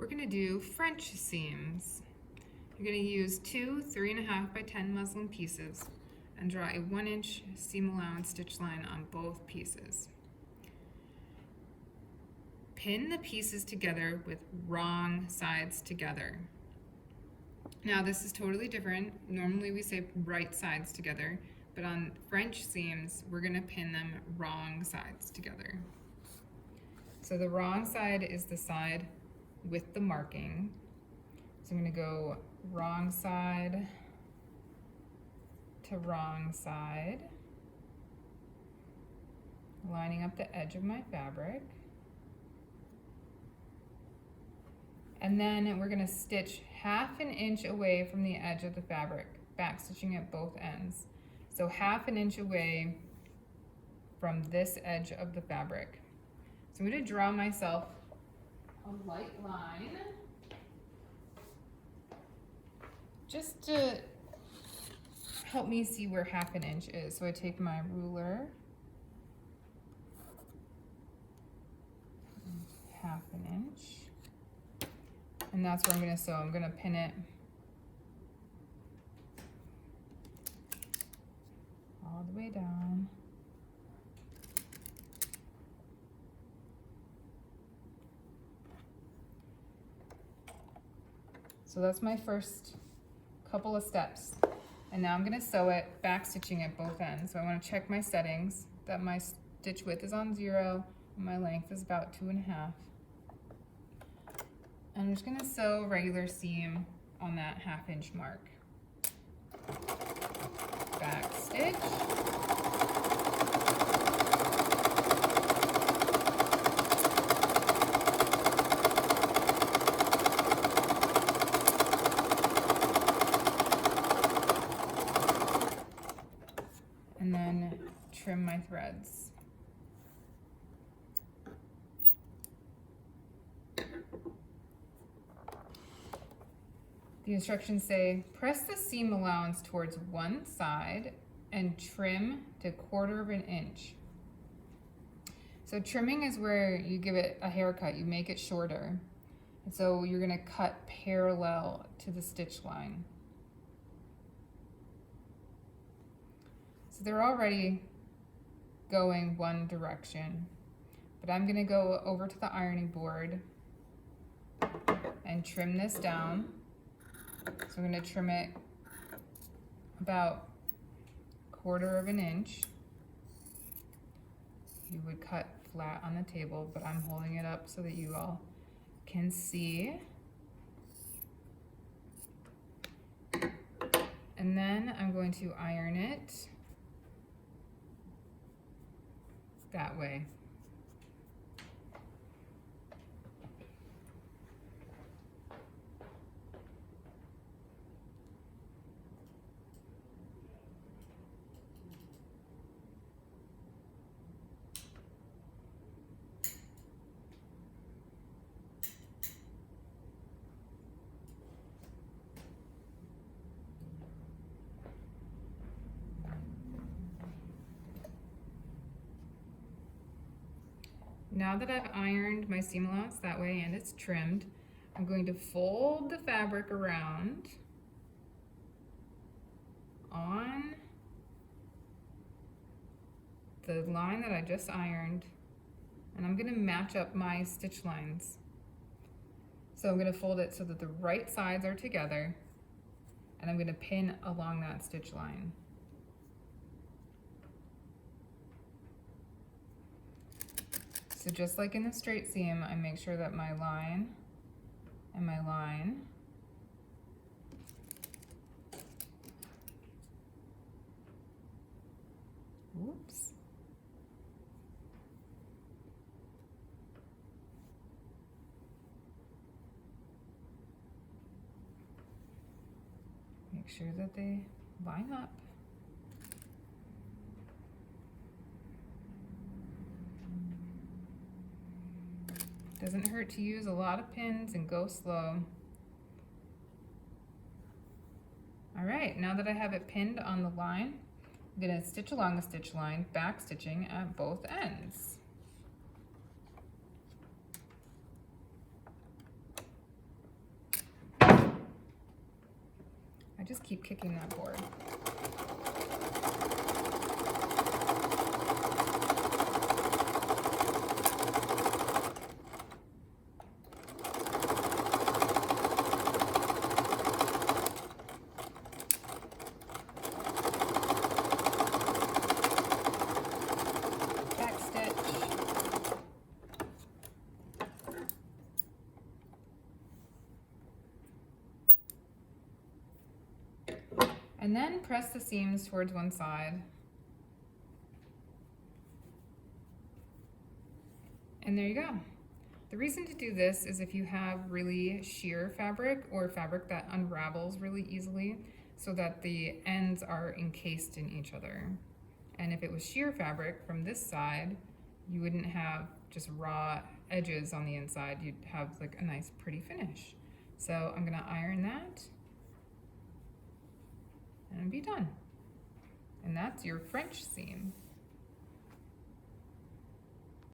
we're gonna do French seams. You're gonna use two 3.5 by 10 muslin pieces and draw a 1-inch seam allowance stitch line on both pieces. Pin the pieces together with wrong sides together. Now this is totally different. Normally we say right sides together, but on French seams, we're gonna pin them wrong sides together. So the wrong side is the side with the marking. So I'm gonna go wrong side to wrong side, lining up the edge of my fabric. And then we're gonna stitch 1/2 inch away from the edge of the fabric, back stitching at both ends. So 1/2 inch away from this edge of the fabric. So I'm gonna draw myself a light line just to help me see where 1/2 inch is. So I take my ruler, 1/2 inch, and that's where I'm gonna sew. I'm gonna pin it all the way down. So that's my first couple of steps. And now I'm gonna sew it, back stitching at both ends. So I wanna check my settings, that my stitch width is on 0, and my length is about 2.5. I'm just gonna sew a regular seam on that 1/2 inch mark. Back stitch. And then trim my threads. The instructions say, press the seam allowance towards one side and trim to 1/4 of an inch. So trimming is where you give it a haircut, you make it shorter. And so you're gonna cut parallel to the stitch line. So they're already going one direction, but I'm gonna go over to the ironing board and trim this down. So I'm gonna trim it about 1/4 of an inch. You would cut flat on the table, but I'm holding it up so that you all can see. And then I'm going to iron it that way. Now that I've ironed my seam allowance that way and it's trimmed, I'm going to fold the fabric around on the line that I just ironed, and I'm going to match up my stitch lines. So I'm going to fold it so that the right sides are together, and I'm going to pin along that stitch line. So just like in the straight seam, I make sure that my line and my line whoops. Make sure that they line up. Doesn't hurt to use a lot of pins and go slow. All right, now that I have it pinned on the line, I'm gonna stitch along the stitch line, back stitching at both ends. I just keep kicking that board. Back stitch. And then press the seams towards one side. And there you go. The reason to do this is if you have really sheer fabric or fabric that unravels really easily so that the ends are encased in each other. And if it was sheer fabric from this side, you wouldn't have just raw edges on the inside. You'd have like a nice pretty finish. So I'm gonna iron that and be done. And that's your French seam.